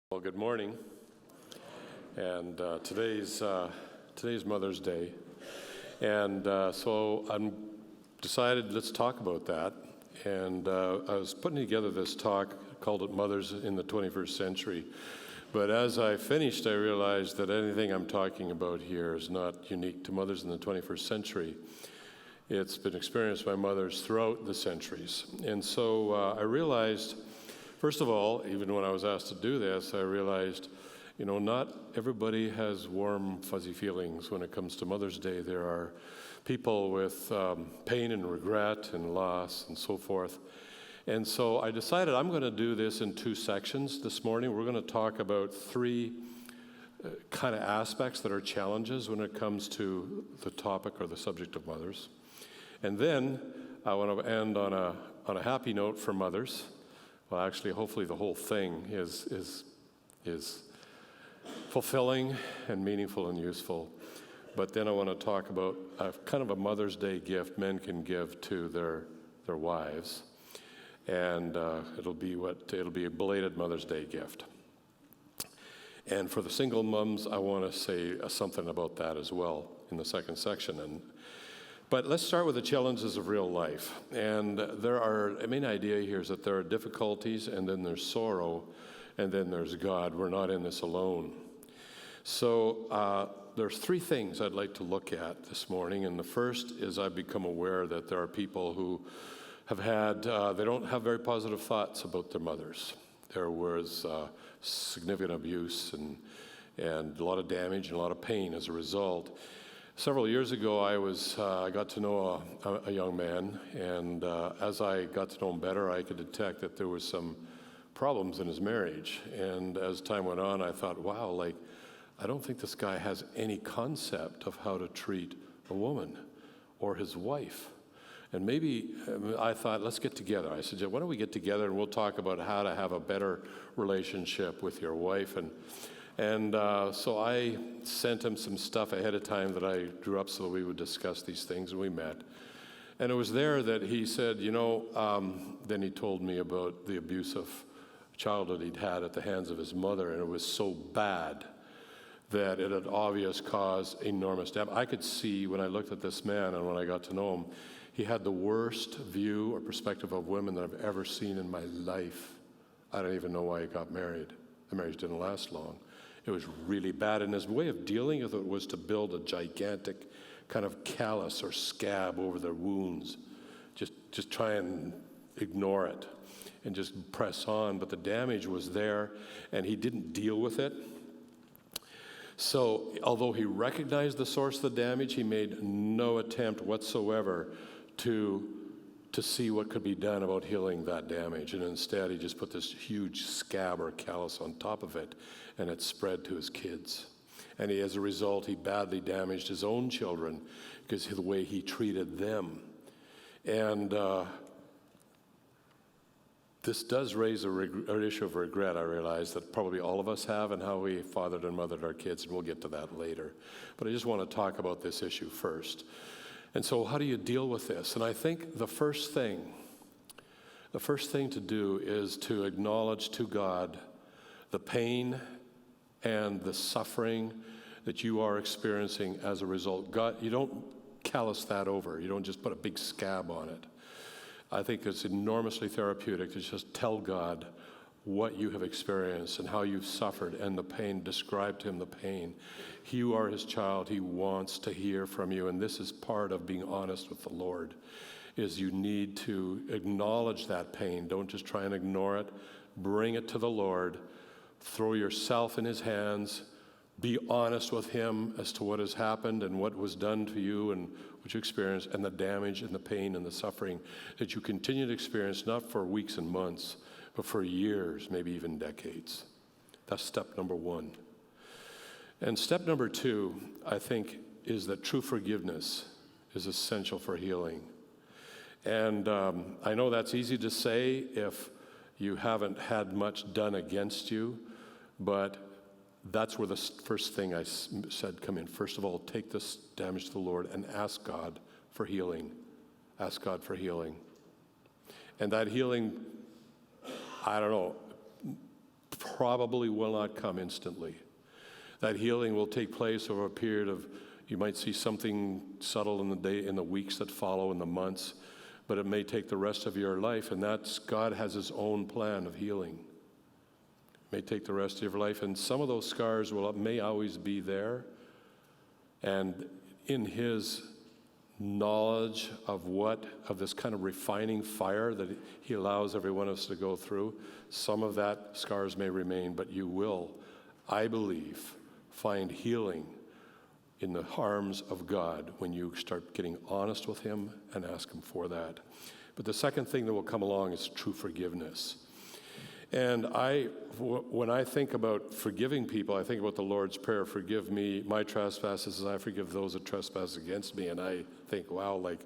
Well, good morning, and today's Mother's Day, and so I'm decided let's talk about that, and I was putting together this talk, called it Mothers in the 21st Century, but as I finished I realized that anything I'm talking about here is not unique to mothers in the 21st century. It's been experienced by mothers throughout the centuries, and so I realized, first of all, even when I was asked to do this, I realized, not everybody has warm, fuzzy feelings when it comes to Mother's Day. There are people with pain and regret and loss and so forth. And so I decided I'm going to do this in two sections this morning. We're going to talk about three kind of aspects that are challenges when it comes to the topic or the subject of mothers. And then I want to end on a happy note for mothers. Well, actually, hopefully the whole thing is fulfilling and meaningful and useful. But then I want to talk about kind of a Mother's Day gift men can give to their wives, and it'll be a belated Mother's Day gift. And for the single moms, I want to say something about that as well in the second section. But let's start with the challenges of real life. And the main idea here is that there are difficulties, and then there's sorrow, and then there's God. We're not in this alone. So there's three things I'd like to look at this morning. And the first is I've become aware that there are people who have they don't have very positive thoughts about their mothers. There was significant abuse and a lot of damage and a lot of pain as a result. Several years ago, I got to know a young man, and as I got to know him better, I could detect that there was some problems in his marriage. And as time went on, I thought, wow, I don't think this guy has any concept of how to treat a woman or his wife. And maybe I thought, let's get together. I said, why don't we get together and we'll talk about how to have a better relationship with your wife. And so I sent him some stuff ahead of time that I drew up so that we would discuss these things, and we met. And it was there that he said, then he told me about the abusive childhood he'd had at the hands of his mother, and it was so bad that it had obvious caused enormous damage. I could see when I looked at this man and when I got to know him, he had the worst view or perspective of women that I've ever seen in my life. I don't even know why he got married. The marriage didn't last long. It was really bad, and his way of dealing with it was to build a gigantic kind of callus or scab over their wounds. Just try and ignore it and just press on, but the damage was there, and he didn't deal with it. So although he recognized the source of the damage, he made no attempt whatsoever to see what could be done about healing that damage. And instead, he just put this huge scab or callus on top of it, and it spread to his kids. And as a result, he badly damaged his own children because of the way he treated them. And this does raise an issue of regret, I realize, that probably all of us have, and how we fathered and mothered our kids, and we'll get to that later. But I just want to talk about this issue first. And so how do you deal with this? And I think the first thing to do is to acknowledge to God the pain and the suffering that you are experiencing as a result. God, you don't callous that over. You don't just put a big scab on it. I think it's enormously therapeutic to just tell God what you have experienced and how you've suffered and the pain. Describe to him the pain. You are his child. He wants to hear from you, and this is part of being honest with the Lord, is you need to acknowledge that pain. Don't just try and ignore it. Bring it to the Lord. Throw yourself in his hands. Be honest with him as to what has happened and what was done to you and what you experienced, and the damage and the pain and the suffering that you continue to experience, not for weeks and months, but for years, maybe even decades. That's step number one. And step number two, I think, is that true forgiveness is essential for healing. And I know that's easy to say if you haven't had much done against you, but that's where the first thing I said come in. First of all, take this damage to the Lord and ask God for healing. Ask God for healing. And that healing, I don't know, probably will not come instantly. That healing will take place over a period of, you might see something subtle in the day, in the weeks that follow, in the months, but it may take the rest of your life, and that's, God has his own plan of healing. It may take the rest of your life, and some of those scars may always be there, and in his knowledge of this kind of refining fire that he allows every one of us to go through, some of that scars may remain, but you will, I believe, find healing in the arms of God when you start getting honest with him and ask him for that. But the second thing that will come along is true forgiveness. And when I think about forgiving people, I think about the Lord's Prayer, forgive me my trespasses as I forgive those that trespass against me. And I think, wow, like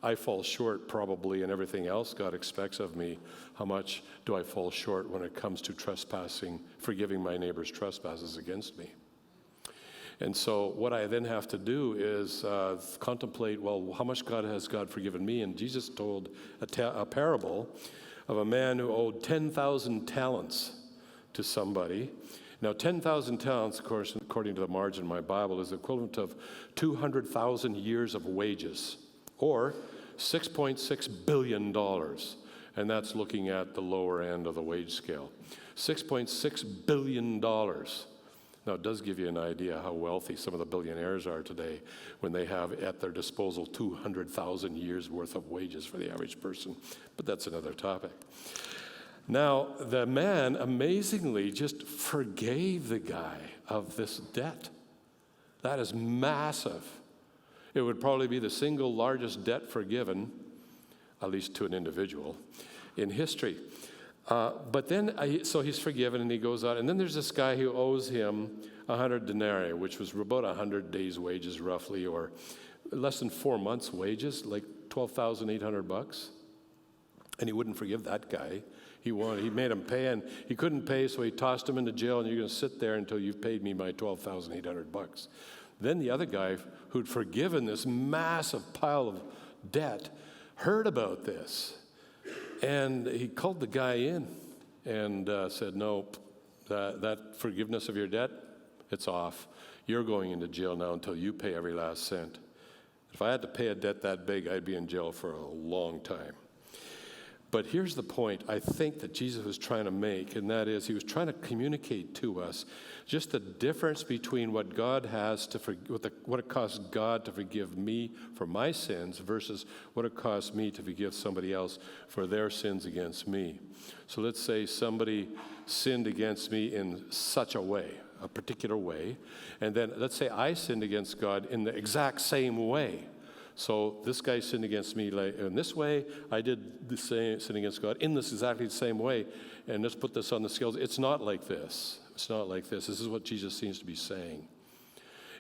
I fall short probably in everything else God expects of me. How much do I fall short when it comes to forgiving my neighbor's trespasses against me? And so what I then have to do is contemplate, well, how much has God forgiven me? And Jesus told a parable of a man who owed 10,000 talents to somebody. Now, 10,000 talents, of course, according to the margin in my Bible, is the equivalent of 200,000 years of wages, or $6.6 billion. And that's looking at the lower end of the wage scale. $6.6 billion. Now, it does give you an idea how wealthy some of the billionaires are today when they have at their disposal 200,000 years worth of wages for the average person. But that's another topic. Now, the man amazingly just forgave the guy of this debt. That is massive. It would probably be the single largest debt forgiven, at least to an individual, in history. But then, so he's forgiven and he goes out. And then there's this guy who owes him 100 denarii, which was about 100 days' wages roughly, or less than 4 months' wages, like $12,800. And he wouldn't forgive that guy. He made him pay, and he couldn't pay, so he tossed him into jail, and you're going to sit there until you've paid me my $12,800. Then the other guy who'd forgiven this massive pile of debt heard about this. And he called the guy in and said, no, that forgiveness of your debt, it's off. You're going into jail now until you pay every last cent. If I had to pay a debt that big, I'd be in jail for a long time. But here's the point I think that Jesus was trying to make, and that is he was trying to communicate to us just the difference between what God has what it costs God to forgive me for my sins versus what it costs me to forgive somebody else for their sins against me. So let's say somebody sinned against me in such a way, a particular way, and then let's say I sinned against God in the exact same way. So this guy sinned against me in this way. I did the same sin against God in this exactly the same way. And let's put this on the scales. It's not like this. It's not like this. This is what Jesus seems to be saying.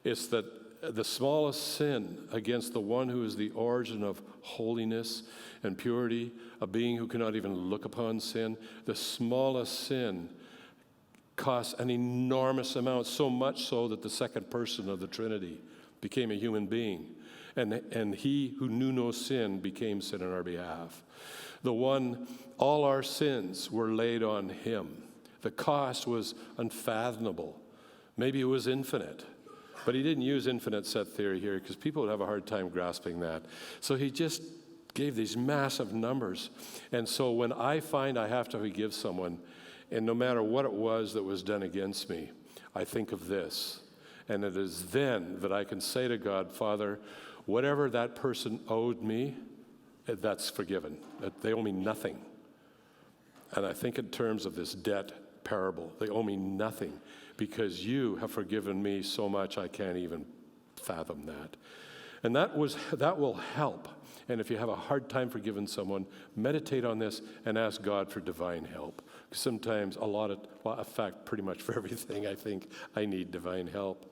It's that the smallest sin against the one who is the origin of holiness and purity, a being who cannot even look upon sin, the smallest sin costs an enormous amount, so much so that the second person of the Trinity became a human being. And he who knew no sin became sin on our behalf. All our sins were laid on him. The cost was unfathomable. Maybe it was infinite. But he didn't use infinite set theory here because people would have a hard time grasping that. So he just gave these massive numbers. And so when I find I have to forgive someone, and no matter what it was that was done against me, I think of this. And it is then that I can say to God, Father, whatever that person owed me, that's forgiven. They owe me nothing. And I think in terms of this debt parable, they owe me nothing because you have forgiven me so much I can't even fathom that. And that will help. And if you have a hard time forgiving someone, meditate on this and ask God for divine help. Because sometimes in fact, pretty much for everything, I think I need divine help.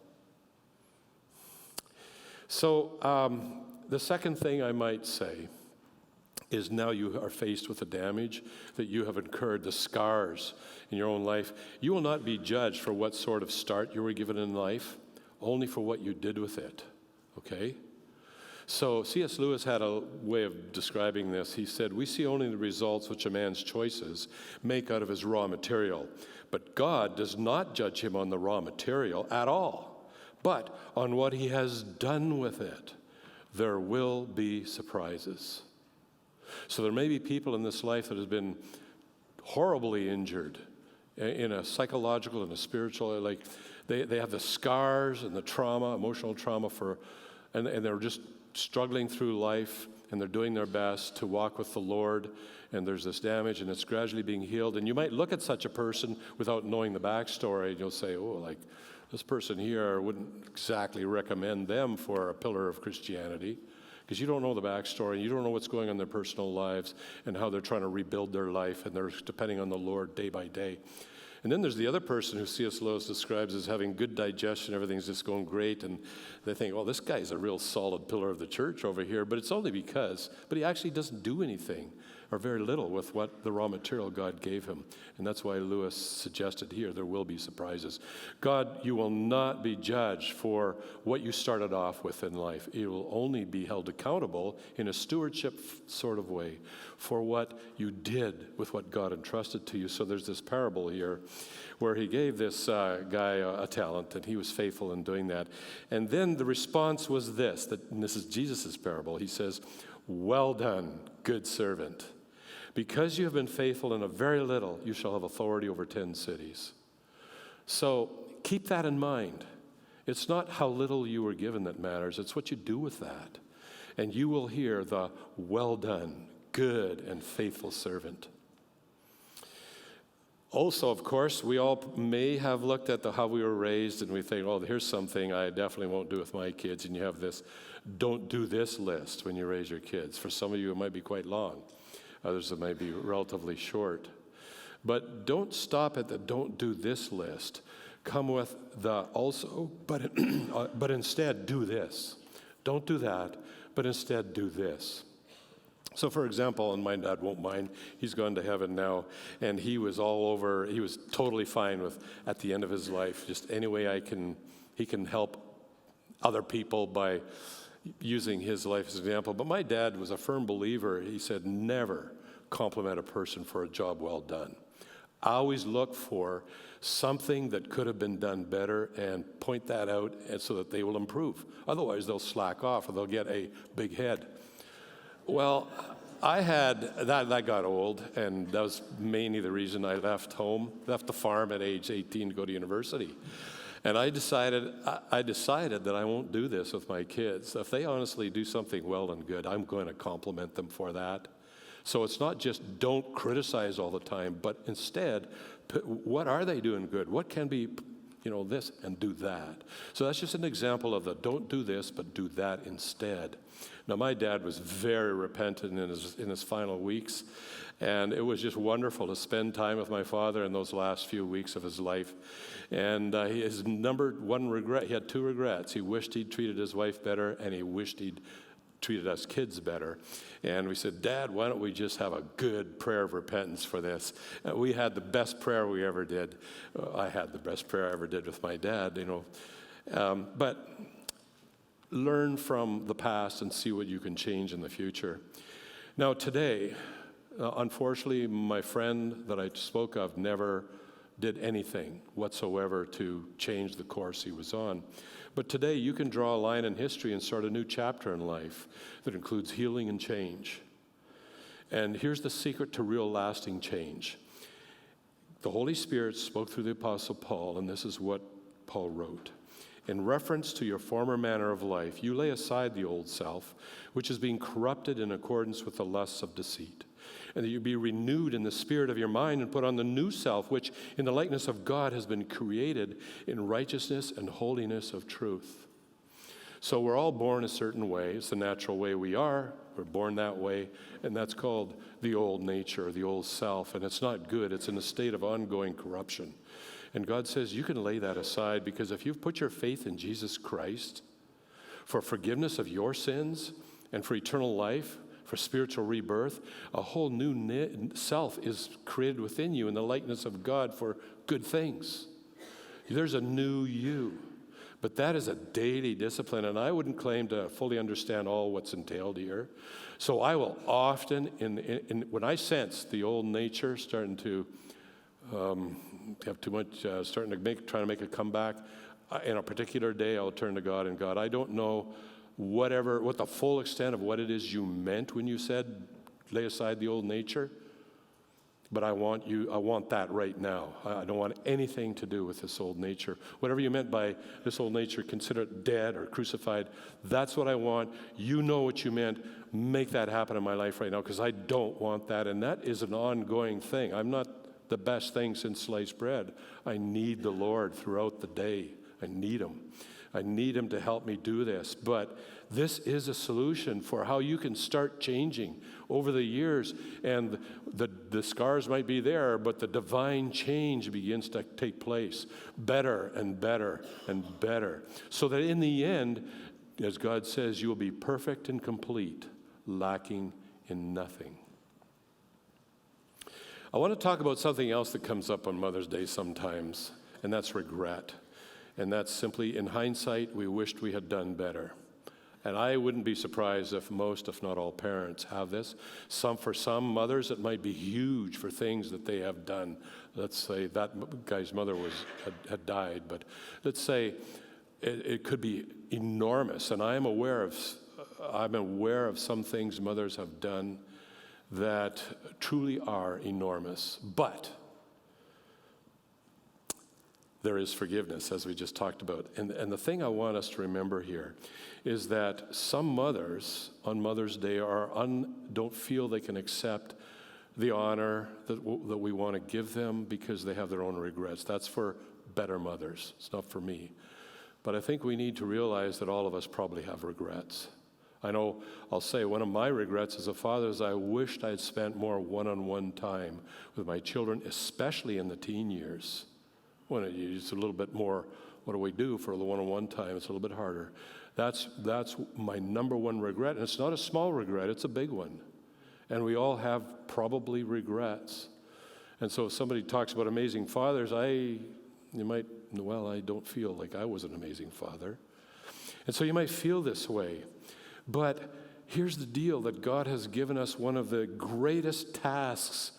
So the second thing I might say is now you are faced with the damage that you have incurred, the scars in your own life. You will not be judged for what sort of start you were given in life, only for what you did with it, okay? So C.S. Lewis had a way of describing this. He said, "We see only the results which a man's choices make out of his raw material. But God does not judge him on the raw material at all, but on what he has done with it. There will be surprises." So there may be people in this life that have been horribly injured in a psychological and a spiritual, like they have the scars and the trauma, emotional trauma and they're just struggling through life, and they're doing their best to walk with the Lord, and there's this damage, and it's gradually being healed. And you might look at such a person without knowing the backstory, and you'll say, oh, like, this person here, I wouldn't exactly recommend them for a pillar of Christianity, because you don't know the backstory, you don't know what's going on in their personal lives, and how they're trying to rebuild their life, and they're depending on the Lord day by day. And then there's the other person who C.S. Lewis describes as having good digestion, everything's just going great, and they think, well, this guy's a real solid pillar of the church over here, but it's only because, but he actually doesn't do anything, or very little, with what the raw material God gave him. And that's why Lewis suggested here, there will be surprises. God, you will not be judged for what you started off with in life. You will only be held accountable in a stewardship sort of way for what you did with what God entrusted to you. So there's this parable here where he gave this guy a talent, and he was faithful in doing that. And then the response was this, and this is Jesus' parable. He says, "Well done, good servant. Because you have been faithful in a very little, you shall have authority over 10 cities." So keep that in mind. It's not how little you were given that matters. It's what you do with that. And you will hear the "well done, good and faithful servant." Also, of course, we all may have looked at how we were raised, and we think, oh, here's something I definitely won't do with my kids. And you have this "don't do this" list when you raise your kids. For some of you, it might be quite long. Others, it might be relatively short. But don't stop at the "don't do this" list. Come with the "also, but instead do this." Don't do that, but instead do this. So, for example, and my dad won't mind, he's gone to heaven now, and he was totally fine with, at the end of his life, just any way he can help other people by using his life as an example. But my dad was a firm believer. He said, never compliment a person for a job well done. I always look for something that could have been done better and point that out, and so that they will improve. Otherwise, they'll slack off or they'll get a big head. Well, I had, that got old, and that was mainly the reason I left the farm at age 18 to go to university. And I decided that I won't do this with my kids. If they honestly do something well and good, I'm going to compliment them for that. So it's not just don't criticize all the time, but instead, what are they doing good? What can be, this, and do that. So that's just an example of the don't do this, but do that instead. Now, my dad was very repentant in his final weeks, and it was just wonderful to spend time with my father in those last few weeks of his life. And his number one regret, he had two regrets. He wished he'd treated his wife better, and he wished he'd treated us kids better. And we said, Dad, why don't we just have a good prayer of repentance for this? We had the best prayer we ever did. I had the best prayer I ever did with my dad, But learn from the past and see what you can change in the future. Now today, unfortunately, my friend that I spoke of never did anything whatsoever to change the course he was on. But today you can draw a line in history and start a new chapter in life that includes healing and change. And here's the secret to real lasting change. The Holy Spirit spoke through the Apostle Paul, and this is what Paul wrote. In reference to your former manner of life, you lay aside the old self, which is being corrupted in accordance with the lusts of deceit, and that you be renewed in the spirit of your mind and put on the new self, which in the likeness of God has been created in righteousness and holiness of truth. So we're all born a certain way. It's the natural way we are. We're born that way, and that's called the old nature, the old self, and it's not good. It's in a state of ongoing corruption. And God says you can lay that aside, because if you've put your faith in Jesus Christ for forgiveness of your sins and for eternal life, for spiritual rebirth, a whole new self is created within you in the likeness of God for good things. There's a new you. But that is a daily discipline, and I wouldn't claim to fully understand all what's entailed here. So I will often, when I sense the old nature starting to have too much, trying to make a comeback, in a particular day, I'll turn to God, and God, I don't know what the full extent of what it is you meant when you said, lay aside the old nature. But I want that right now. I don't want anything to do with this old nature. Whatever you meant by this old nature, consider it dead or crucified. That's what I want. You know what you meant. Make that happen in my life right now, because I don't want that. And that is an ongoing thing. I'm not the best thing since sliced bread. I need the Lord throughout the day. I need Him. I need Him to help me do this. But this is a solution for how you can start changing over the years. And the scars might be there, but the divine change begins to take place better and better and better. So that in the end, as God says, you will be perfect and complete, lacking in nothing. I want to talk about something else that comes up on Mother's Day sometimes, and that's regret. And that's simply, in hindsight, we wished we had done better. And I wouldn't be surprised if most, if not all, parents have this. For some mothers, it might be huge for things that they have done. Let's say that guy's mother had died, but let's say it could be enormous. And I'm aware of some things mothers have done that truly are enormous. But there is forgiveness, as we just talked about. And the thing I want us to remember here is that some mothers on Mother's Day don't feel they can accept the honor that we want to give them because they have their own regrets. That's for better mothers. It's not for me. But I think we need to realize that all of us probably have regrets. I know I'll say one of my regrets as a father is I wished I'd spent more one-on-one time with my children, especially in the teen years. When it's a little bit more, what do we do for the one-on-one time? It's a little bit harder. That's my number one regret. And it's not a small regret, it's a big one. And we all have probably regrets. And so if somebody talks about amazing fathers, I don't feel like I was an amazing father. And so you might feel this way. But here's the deal, that God has given us one of the greatest tasks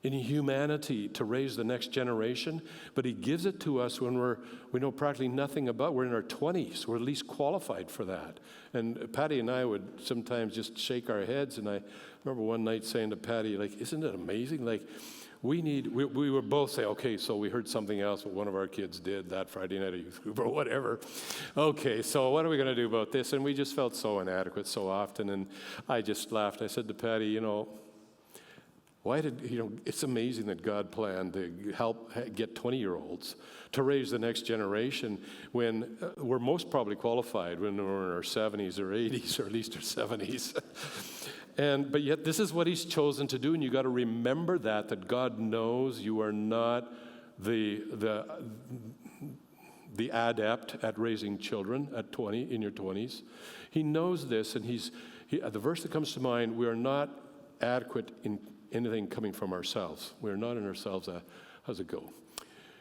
in humanity to raise the next generation, but He gives it to us when we know practically nothing about. We're in our 20s. We're at least qualified for that. And Patty and I would sometimes just shake our heads, and I remember one night saying to Patty, isn't it amazing? We were both saying, okay, so we heard something else what one of our kids did that Friday night at youth group or whatever. Okay, so what are we going to do about this? And we just felt so inadequate so often, and I just laughed. I said to Patty, it's amazing that God planned to help get 20-year-olds to raise the next generation when we're most probably qualified when we're in our 70s or 80s, or at least our 70s. But yet this is what He's chosen to do, and you got to remember that God knows you are not the adept at raising children in your 20s. He knows this, and the verse that comes to mind, we are not adequate in anything coming from ourselves. We're not in ourselves. How's it go?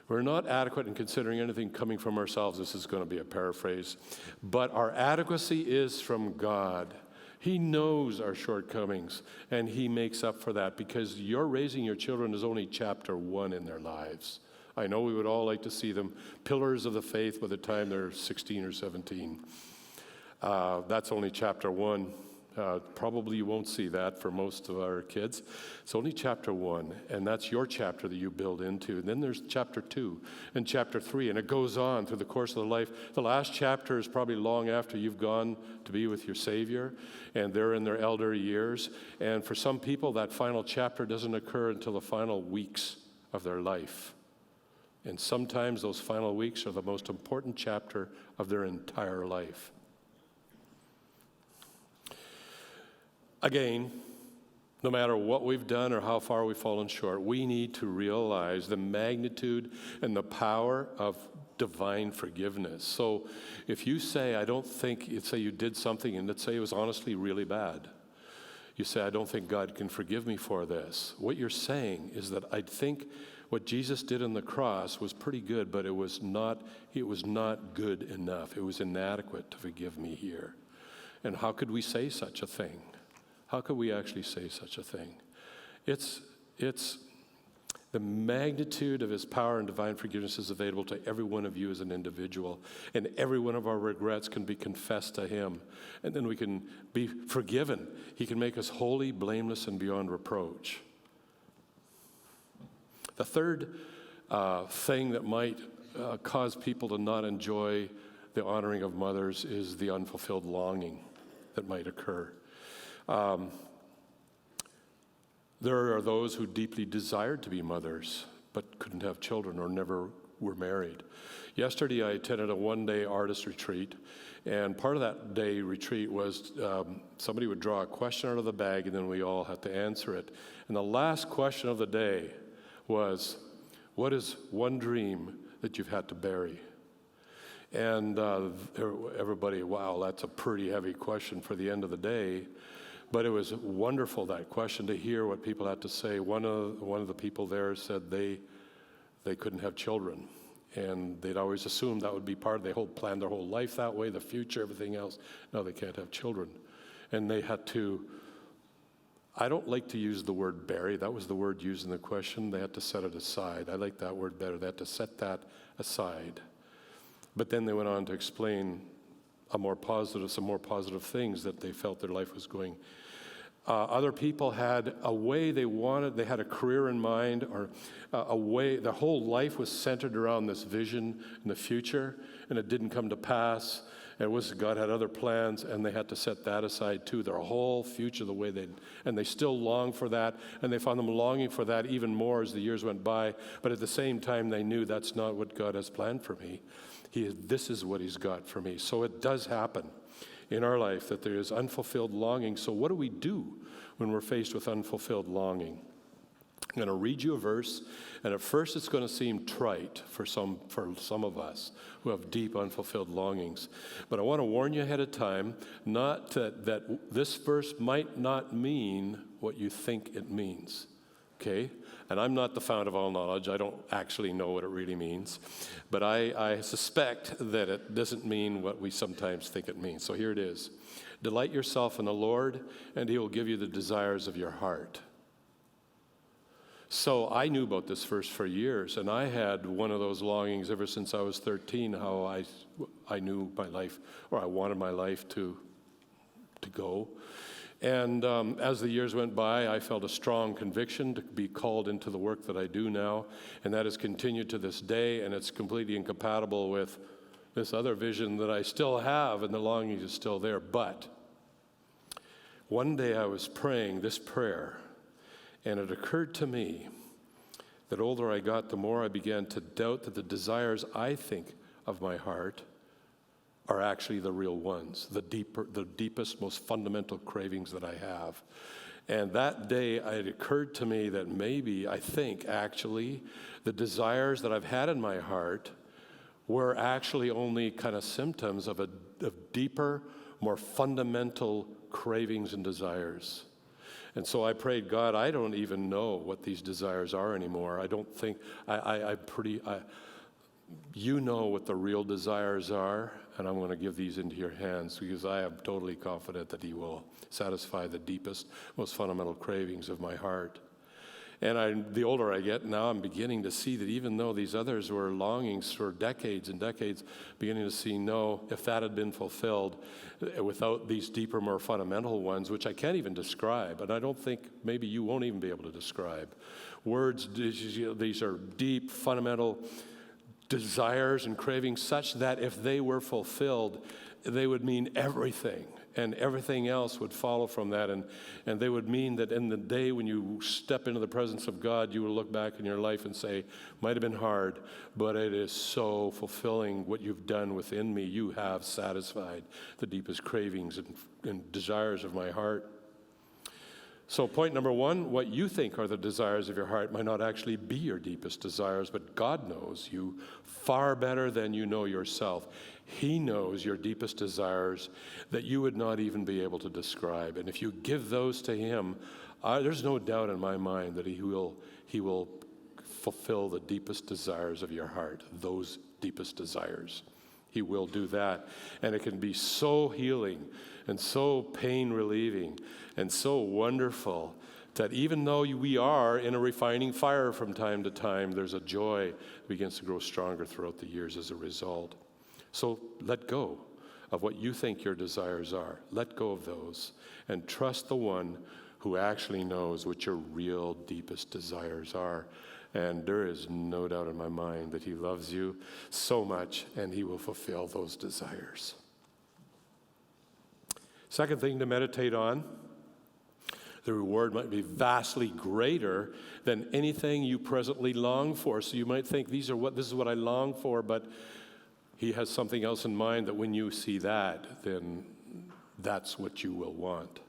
We're not adequate in considering anything coming from ourselves. This is going to be a paraphrase. But our adequacy is from God. He knows our shortcomings, and He makes up for that, because you're raising your children is only chapter 1 in their lives. I know we would all like to see them pillars of the faith by the time they're 16 or 17. That's only chapter 1. Probably you won't see that for most of our kids. It's only chapter 1, and that's your chapter that you build into. And then there's chapter 2 and chapter 3, and it goes on through the course of the life. The last chapter is probably long after you've gone to be with your Savior, and they're in their elder years. And for some people, that final chapter doesn't occur until the final weeks of their life. And sometimes those final weeks are the most important chapter of their entire life. Again, no matter what we've done or how far we've fallen short, we need to realize the magnitude and the power of divine forgiveness. So if you say, say you did something, and let's say it was honestly really bad. You say, I don't think God can forgive me for this. What you're saying is that I think what Jesus did on the cross was pretty good, but it was not good enough. It was inadequate to forgive me here. And how could we say such a thing? How could we actually say such a thing? It's the magnitude of his power and divine forgiveness is available to every one of you as an individual. And every one of our regrets can be confessed to him. And then we can be forgiven. He can make us holy, blameless, and beyond reproach. The third thing that might cause people to not enjoy the honoring of mothers is the unfulfilled longing that might occur. There are those who deeply desired to be mothers but couldn't have children or never were married. Yesterday I attended a one-day artist retreat, and part of that day retreat was somebody would draw a question out of the bag and then we all had to answer it. And the last question of the day was, what is one dream that you've had to bury? And everybody, wow, that's a pretty heavy question for the end of the day. But it was wonderful, that question, to hear what people had to say. One of the people there said they couldn't have children. And they'd always assumed that would be part of, they planned their whole life that way, the future, everything else. No, they can't have children. And they had to, I don't like to use the word bury. That was the word used in the question. They had to set it aside. I like that word better. They had to set that aside. But then they went on to explain some more positive things that they felt their life was going. Other people had a way they wanted, they had a career in mind, or a way, their whole life was centered around this vision in the future, and it didn't come to pass. God had other plans, and they had to set that aside too, their whole future, and they still long for that, and they found them longing for that even more as the years went by, but at the same time they knew that's not what God has planned for me. This is what he's got for me. So it does happen in our life that there is unfulfilled longing. So what do we do when we're faced with unfulfilled longing? I'm going to read you a verse, and at first it's going to seem trite for some of us who have deep unfulfilled longings. But I want to warn you ahead of time, not that this verse might not mean what you think it means. Okay? And I'm not the fount of all knowledge. I don't actually know what it really means. But I suspect that it doesn't mean what we sometimes think it means. So here it is. Delight yourself in the Lord, and he will give you the desires of your heart. So I knew about this verse for years, and I had one of those longings ever since I was 13, how I knew my life, or I wanted my life to go. And as the years went by, I felt a strong conviction to be called into the work that I do now, and that has continued to this day, and it's completely incompatible with this other vision that I still have, and the longing is still there. But one day I was praying this prayer, and it occurred to me that the older I got, the more I began to doubt that the desires I think of my heart are actually the real ones, the deepest, most fundamental cravings that I have. And that day, it occurred to me that I think actually, the desires that I've had in my heart were actually only kind of symptoms of deeper, more fundamental cravings and desires. And so I prayed, God, I don't even know what these desires are anymore. I don't think, you know what the real desires are, and I'm going to give these into your hands because I am totally confident that he will satisfy the deepest, most fundamental cravings of my heart. And the older I get, now I'm beginning to see that even though these others were longings for decades and decades, beginning to see, no, if that had been fulfilled without these deeper, more fundamental ones, which I can't even describe, and I don't think maybe you won't even be able to describe. Words, these are deep, fundamental desires and cravings such that if they were fulfilled, they would mean everything, and everything else would follow from that, and they would mean that in the day when you step into the presence of God, you will look back in your life and say, might have been hard, but it is so fulfilling what you've done within me. You have satisfied the deepest cravings and desires of my heart. So point number one, what you think are the desires of your heart might not actually be your deepest desires, but God knows you far better than you know yourself. He knows your deepest desires that you would not even be able to describe. And if you give those to him, there's no doubt in my mind that he will fulfill the deepest desires of your heart, those deepest desires. He will do that. And it can be so healing and so pain relieving and so wonderful that even though we are in a refining fire from time to time, there's a joy that begins to grow stronger throughout the years as a result. So let go of what you think your desires are. Let go of those and trust the one who actually knows what your real deepest desires are. And there is no doubt in my mind that he loves you so much, and he will fulfill those desires. Second thing to meditate on, the reward might be vastly greater than anything you presently long for. So you might think, this is what I long for, but he has something else in mind that when you see that, then that's what you will want.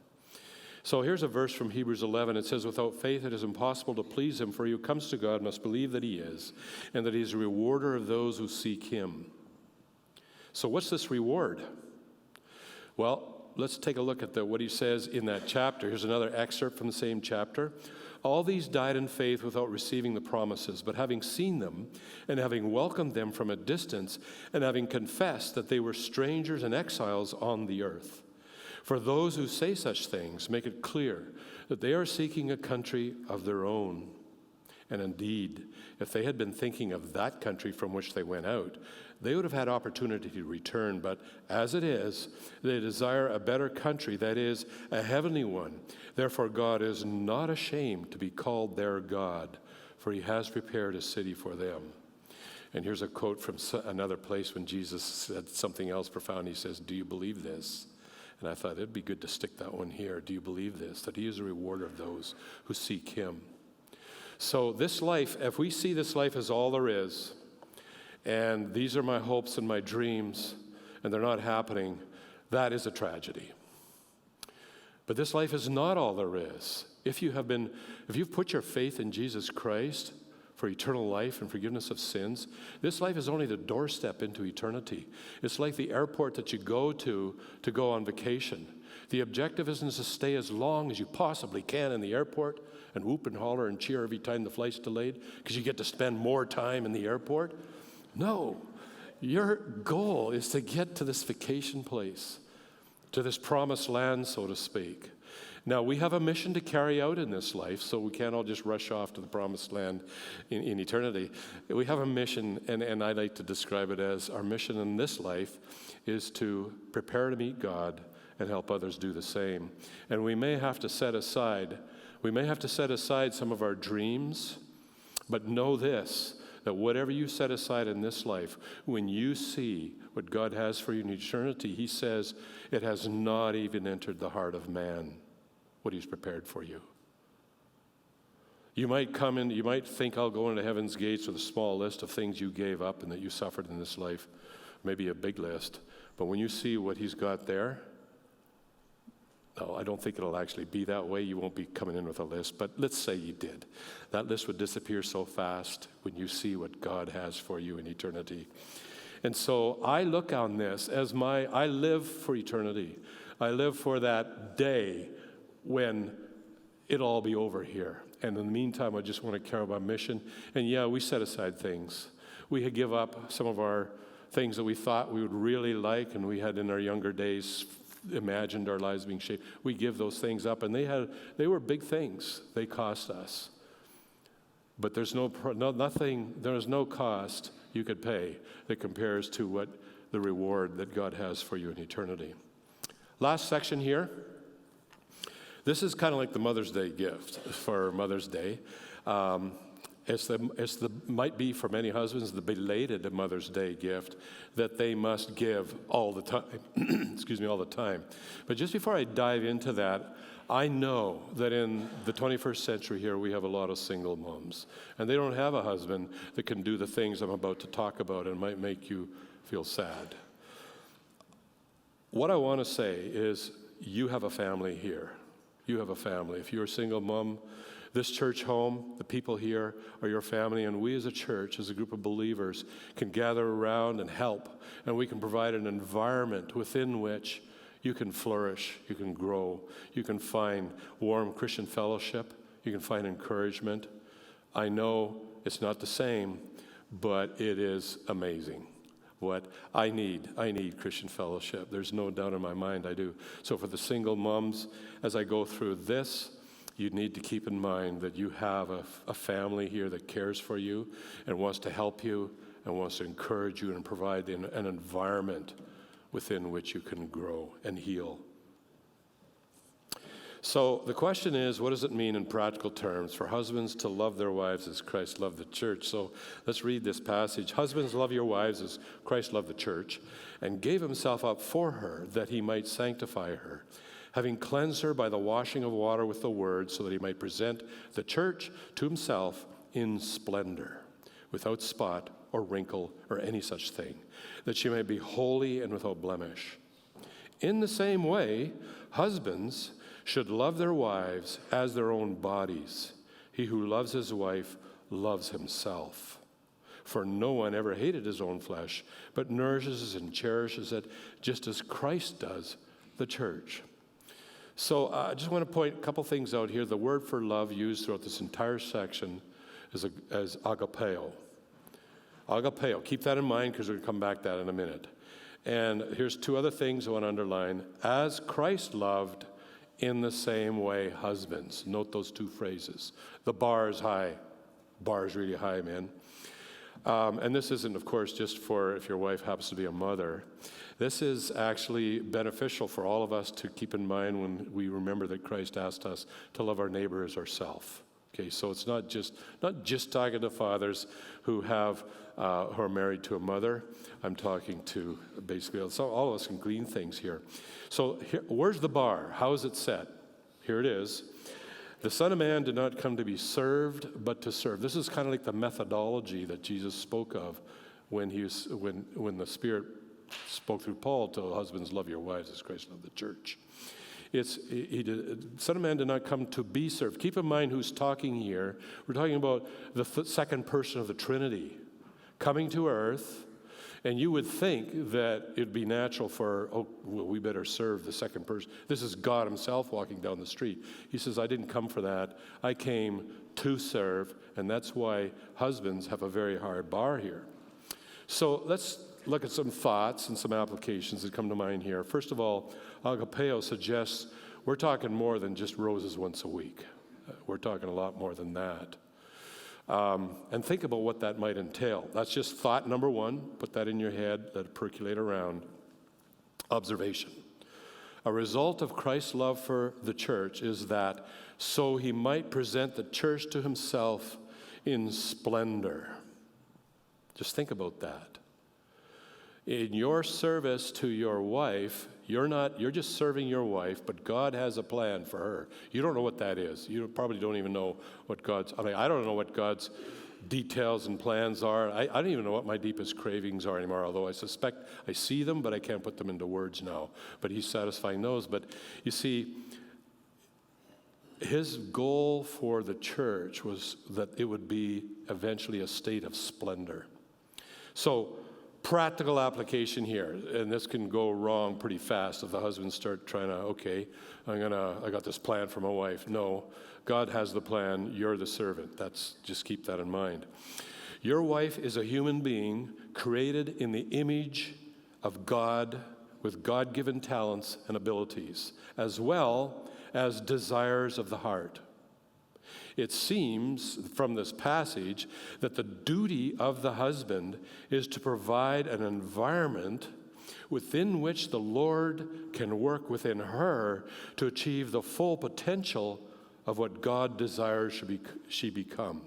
So here's a verse from Hebrews 11. It says, without faith it is impossible to please him, for he who comes to God must believe that he is, and that he is a rewarder of those who seek him. So what's this reward? Well, let's take a look at what he says in that chapter. Here's another excerpt from the same chapter. All these died in faith without receiving the promises, but having seen them and having welcomed them from a distance and having confessed that they were strangers and exiles on the earth. For those who say such things make it clear that they are seeking a country of their own. And indeed, if they had been thinking of that country from which they went out, they would have had opportunity to return. But as it is, they desire a better country, that is, a heavenly one. Therefore, God is not ashamed to be called their God, for he has prepared a city for them. And here's a quote from another place when Jesus said something else profound. He says, do you believe this? And I thought it'd be good to stick that one here. Do you believe this? That he is a rewarder of those who seek him. So this life, if we see this life as all there is, and these are my hopes and my dreams, and they're not happening, that is a tragedy. But this life is not all there is. If you've put your faith in Jesus Christ for eternal life and forgiveness of sins, this life is only the doorstep into eternity. It's like the airport that you go to go on vacation. The objective isn't to stay as long as you possibly can in the airport and whoop and holler and cheer every time the flight's delayed because you get to spend more time in the airport. No, your goal is to get to this vacation place, to this promised land, so to speak. Now, we have a mission to carry out in this life, so we can't all just rush off to the promised land in eternity. We have a mission, and I like to describe it as our mission in this life is to prepare to meet God and help others do the same. And we may have to set aside some of our dreams, but know this, that whatever you set aside in this life, when you see what God has for you in eternity, he says it has not even entered the heart of man what he's prepared for you. You might think I'll go into heaven's gates with a small list of things you gave up and that you suffered in this life, maybe a big list, but when you see what he's got there, no, I don't think it'll actually be that way. You won't be coming in with a list, but let's say you did. That list would disappear so fast when you see what God has for you in eternity. And so I look on this as I live for eternity. I live for that day when it'll all be over here. And in the meantime, I just want to carry my mission. And yeah, we set aside things. We give up some of our things that we thought we would really like and we had in our younger days imagined our lives being shaped. We give those things up, and they were big things. They cost us. But there's no cost you could pay that compares to what the reward that God has for you in eternity. Last section here. This is kind of like the Mother's Day gift for Mother's Day. Might be for many husbands the belated Mother's Day gift that they must give all the time. all the time. But just before I dive into that, I know that in the 21st century here we have a lot of single moms, and they don't have a husband that can do the things I'm about to talk about and might make you feel sad. What I want to say is you have a family here. You have a family. If you're a single mom, this church home, the people here are your family, and we as a church, as a group of believers, can gather around and help, and we can provide an environment within which you can flourish, you can grow, you can find warm Christian fellowship, you can find encouragement. I know It's not the same, but it is amazing. What I need Christian fellowship. There's no doubt in my mind I do. So for the single moms, as I go through this, you need to keep in mind that you have a family here that cares for you and wants to help you and wants to encourage you and provide an environment within which you can grow and heal. So the question is, what does it mean in practical terms for husbands to love their wives as Christ loved the church? So let's read this passage. Husbands, love your wives as Christ loved the church and gave himself up for her that he might sanctify her, having cleansed her by the washing of water with the word, so that he might present the church to himself in splendor, without spot or wrinkle or any such thing, that she might be holy and without blemish. In the same way, husbands should love their wives as their own bodies. He who loves his wife loves himself. For no one ever hated his own flesh, but nourishes and cherishes it, just as Christ does the church. So I just want to point a couple things out here. The word for love used throughout this entire section is as agapeo. Agapeo. Keep that in mind because we're going to come back to that in a minute. And here's two other things I want to underline. As Christ loved, in the same way, husbands. Note those two phrases. The bar is high. Bar is really high, man. And this isn't, of course, just for if your wife happens to be a mother. This is actually beneficial for all of us to keep in mind when we remember that Christ asked us to love our neighbor as ourselves. Okay, so it's not just talking to fathers who are married to a mother. I'm talking to basically, so all of us can glean things here. So where's the bar? How is it set? Here it is. The Son of Man did not come to be served, but to serve. This is kind of like the methodology that Jesus spoke of when the Spirit spoke through Paul to husbands, love your wives as Christ loved the church. Son of Man did not come to be served. Keep in mind who's talking here. We're talking about the second person of the Trinity coming to earth, and you would think that it'd be natural we better serve the second person. This is God himself walking down the street. He says, I didn't come for that. I came to serve, and that's why husbands have a very high bar here. So let's look at some thoughts and some applications that come to mind here. First of all, agapeo suggests we're talking more than just roses once a week. We're talking a lot more than that. And think about what that might entail. That's just thought number one. Put that in your head, let it percolate around. Observation. A result of Christ's love for the church is that so he might present the church to himself in splendor. Just think about that. In your service to your wife, you're just serving your wife, but God has a plan for her. You don't know what that is. You probably don't even know what I don't know what God's details and plans are. I don't even know what my deepest cravings are anymore, although I suspect I see them, but I can't put them into words now. But he's satisfying those. But you see, his goal for the church was that it would be eventually a state of splendor. So, practical application here, and this can go wrong pretty fast if the husbands start trying to, I got this plan for my wife. No, God has the plan, you're the servant. Just keep that in mind. Your wife is a human being created in the image of God with God-given talents and abilities, as well as desires of the heart. It seems from this passage that the duty of the husband is to provide an environment within which the Lord can work within her to achieve the full potential of what God desires she become.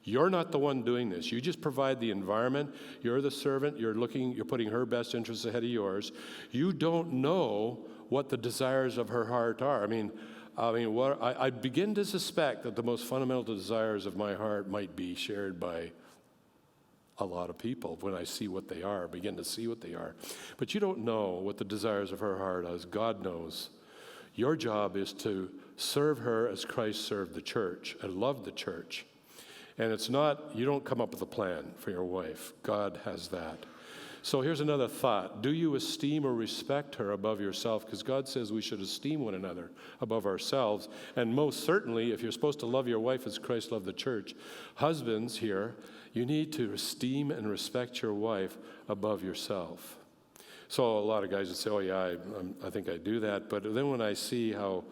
You're not the one doing this. You just provide the environment. You're the servant. You're putting her best interests ahead of yours. You don't know what the desires of her heart are. I begin to suspect that the most fundamental desires of my heart might be shared by a lot of people when I see what they are, begin to see what they are. But you don't know what the desires of her heart is. God knows. Your job is to serve her as Christ served the church and loved the church. And you don't come up with a plan for your wife. God has that. So here's another thought. Do you esteem or respect her above yourself? Because God says we should esteem one another above ourselves. And most certainly, if you're supposed to love your wife as Christ loved the church, husbands here, you need to esteem and respect your wife above yourself. So a lot of guys would say, oh yeah, I think I do that. But then when I see how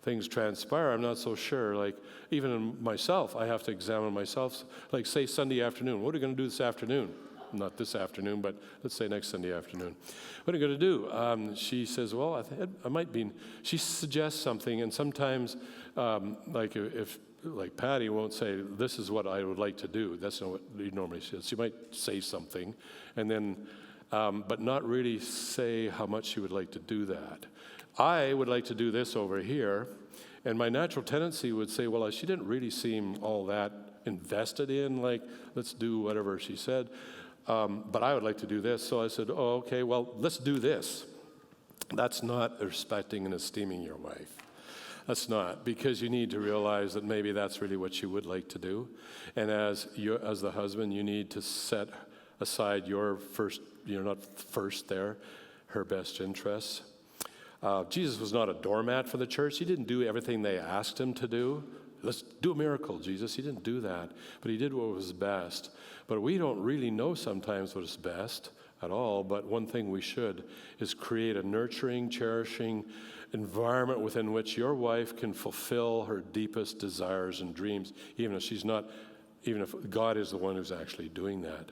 things transpire, I'm not so sure. Like, even in myself, I have to examine myself. Like, say Sunday afternoon. What are we going to do this afternoon? Not this afternoon, but let's say next Sunday afternoon. What are you going to do? She says, well, I might be. She suggests something, and sometimes, like Patty won't say, this is what I would like to do. That's not what he normally says. She might say something, and then, but not really say how much she would like to do that. I would like to do this over here, and my natural tendency would say, well, she didn't really seem all that invested in, like, let's do whatever she said. But I would like to do this. So I said, oh, okay, well, let's do this. That's not respecting and esteeming your wife. That's not, because you need to realize that maybe that's really what you would like to do. And as the husband, you need to set aside your first, not first there, her best interests. Jesus was not a doormat for the church. He didn't do everything they asked him to do. Let's do a miracle, Jesus. He didn't do that, but he did what was best. But we don't really know sometimes what is best at all, but one thing we should is create a nurturing, cherishing environment within which your wife can fulfill her deepest desires and dreams, even if God is the one who's actually doing that.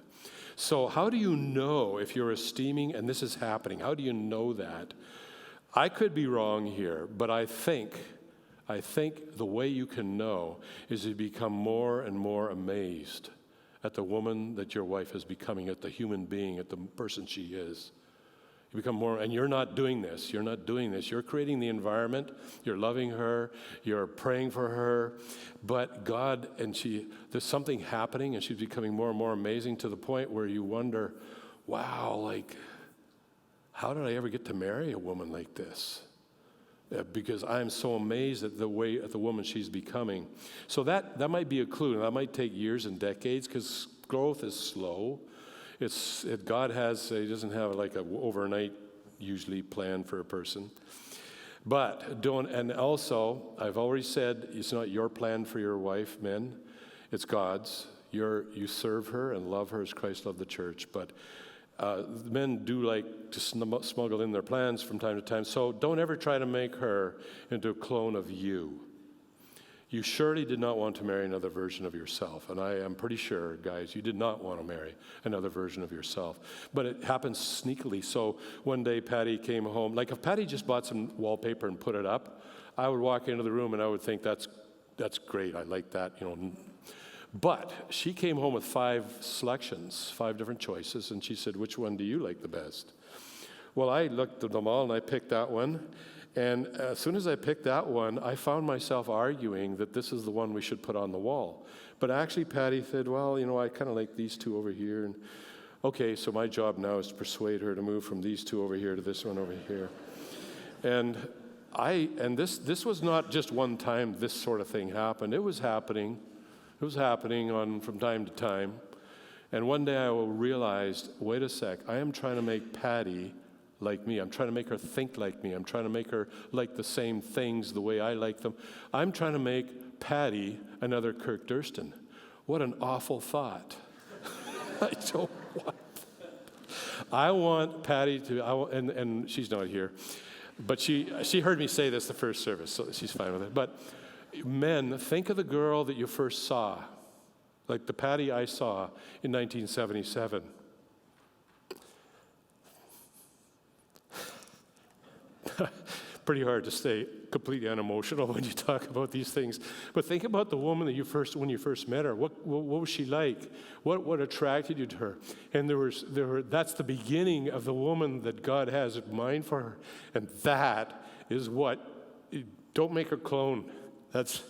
So how do you know if you're esteeming and this is happening? How do you know that? I could be wrong here, but I think the way you can know is to become more and more amazed at the woman that your wife is becoming, at the human being, at the person she is. You become more, and you're not doing this. You're creating the environment. You're loving her. You're praying for her. But God, there's something happening, and she's becoming more and more amazing to the point where you wonder, wow, like, how did I ever get to marry a woman like this? Because I'm so amazed at the woman she's becoming. So that might be a clue. That might take years and decades because growth is slow. God he doesn't have like an overnight usually plan for a person. But and also, I've already said, it's not your plan for your wife, men. It's God's. You serve her and love her as Christ loved the church. But men do like to smuggle in their plans from time to time. So don't ever try to make her into a clone of you. You surely did not want to marry another version of yourself. And I am pretty sure, guys, you did not want to marry another version of yourself. But it happens sneakily. So one day Patty came home. Like if Patty just bought some wallpaper and put it up, I would walk into the room and I would think, that's great. I like that, But she came home with 5 selections, 5 different choices, and she said, which one do you like the best? Well, I looked at them all, and I picked that one. And as soon as I picked that one, I found myself arguing that this is the one we should put on the wall. But actually, Patty said, well, I kind of like these 2 over here. And okay, so my job now is to persuade her to move from these 2 over here to this one over here. And this was not just one time this sort of thing happened. It was happening. It was happening from time to time. And one day I realized, wait a sec, I am trying to make Patty like me. I'm trying to make her think like me. I'm trying to make her like the same things the way I like them. I'm trying to make Patty another Kirk Durston. What an awful thought. I don't want that. I want Patty to, and she's not here, but she heard me say this the first service, so she's fine with it. But men, think of the girl that you first saw, like the Patty I saw in 1977. Pretty hard to stay completely unemotional when you talk about these things. But think about the woman that when you first met her. What was she like? What attracted you to her? And that's the beginning of the woman that God has in mind for her. And that is don't make her clone. That's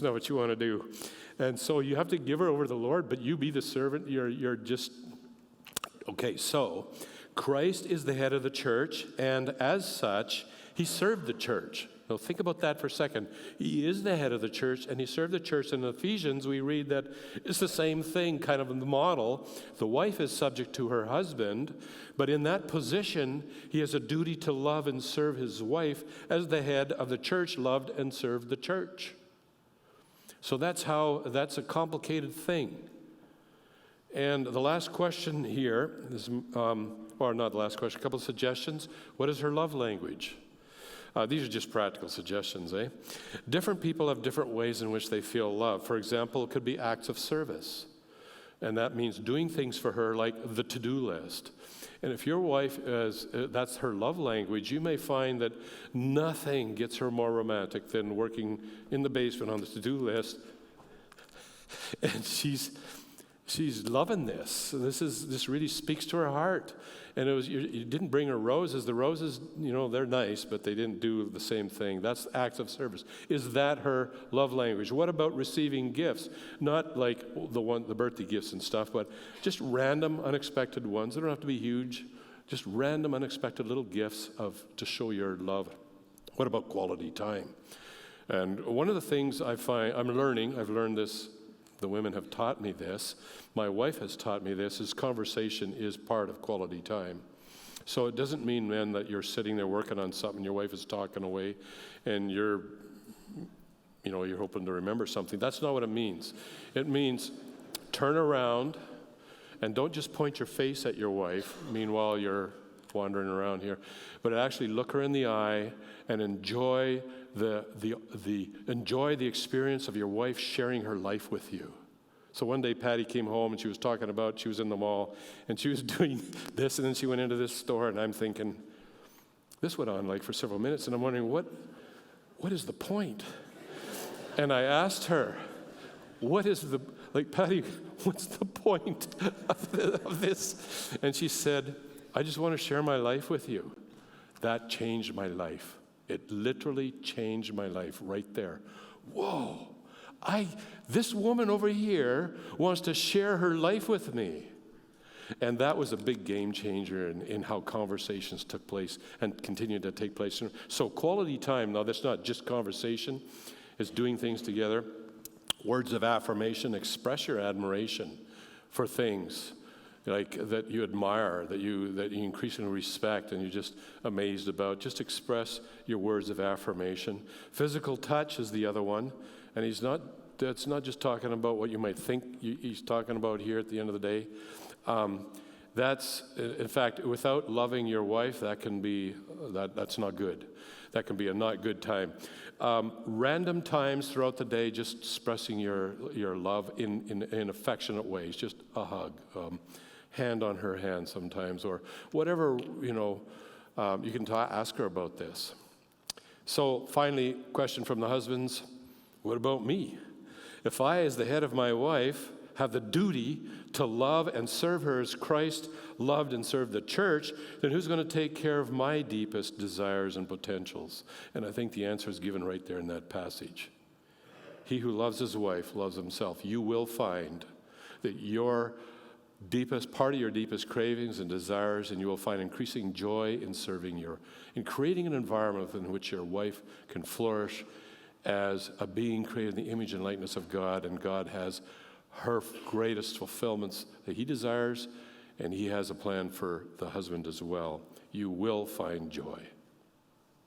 not what you want to do. And so you have to give her over to the Lord, but you be the servant. You're just, okay, so Christ is the head of the church, and as such, he served the church. Now think about that for a second. He is the head of the church, and he served the church. In Ephesians, we read that it's the same thing, kind of in the model. The wife is subject to her husband, but in that position, he has a duty to love and serve his wife as the head of the church loved and served the church. So that's a complicated thing. And the last question here is, or not the last question, a couple of suggestions. What is her love language? These are just practical suggestions, eh? Different people have different ways in which they feel love. For example, it could be acts of service. And that means doing things for her like the to-do list. And if your wife that's her love language, you may find that nothing gets her more romantic than working in the basement on the to-do list. And she's loving this. This really speaks to her heart. And you didn't bring her roses. The roses, they're nice, but they didn't do the same thing. That's acts of service. Is that her love language? What about receiving gifts? Not like the birthday gifts and stuff, but just random, unexpected ones. They don't have to be huge. Just random, unexpected little gifts to show your love. What about quality time? And one of the things I find I've learned this. The women have taught me this. My wife has taught me this, is conversation is part of quality time. So it doesn't mean, men, that you're sitting there working on something, your wife is talking away, and you're hoping to remember something. That's not what it means. It means turn around and don't just point your face at your wife, meanwhile you're wandering around here, but actually look her in the eye and enjoy the experience of your wife sharing her life with you. So one day Patty came home and she was in the mall and she was doing this, and then she went into this store, and I'm thinking, this went on like for several minutes, and I'm wondering, what is the point? And I asked her, Patty, what's the point of this? And she said, I just want to share my life with you. That changed my life. It literally changed my life right there. Whoa, this woman over here wants to share her life with me. And that was a big game changer in how conversations took place and continue to take place. So quality time, now that's not just conversation, it's doing things together. Words of affirmation, express your admiration for things like that you admire, that you increasingly respect, and you're just amazed about. Just express your words of affirmation. Physical touch is the other one, and that's not just talking about what you might think he's talking about here at the end of the day. That's, in fact, without loving your wife, that's not good. That can be a not good time. Random times throughout the day, just expressing your love in affectionate ways, just a hug. Hand on her hand sometimes, or whatever, you can ask her about this. So finally, question from the husbands, what about me? If I, as the head of my wife, have the duty to love and serve her as Christ loved and served the church, then who's going to take care of my deepest desires and potentials? And I think the answer is given right there in that passage. He who loves his wife loves himself. You will find that your part of your deepest cravings and desires, and you will find increasing joy in in creating an environment in which your wife can flourish as a being created in the image and likeness of God, and God has her greatest fulfillments that he desires, and he has a plan for the husband as well. You will find joy.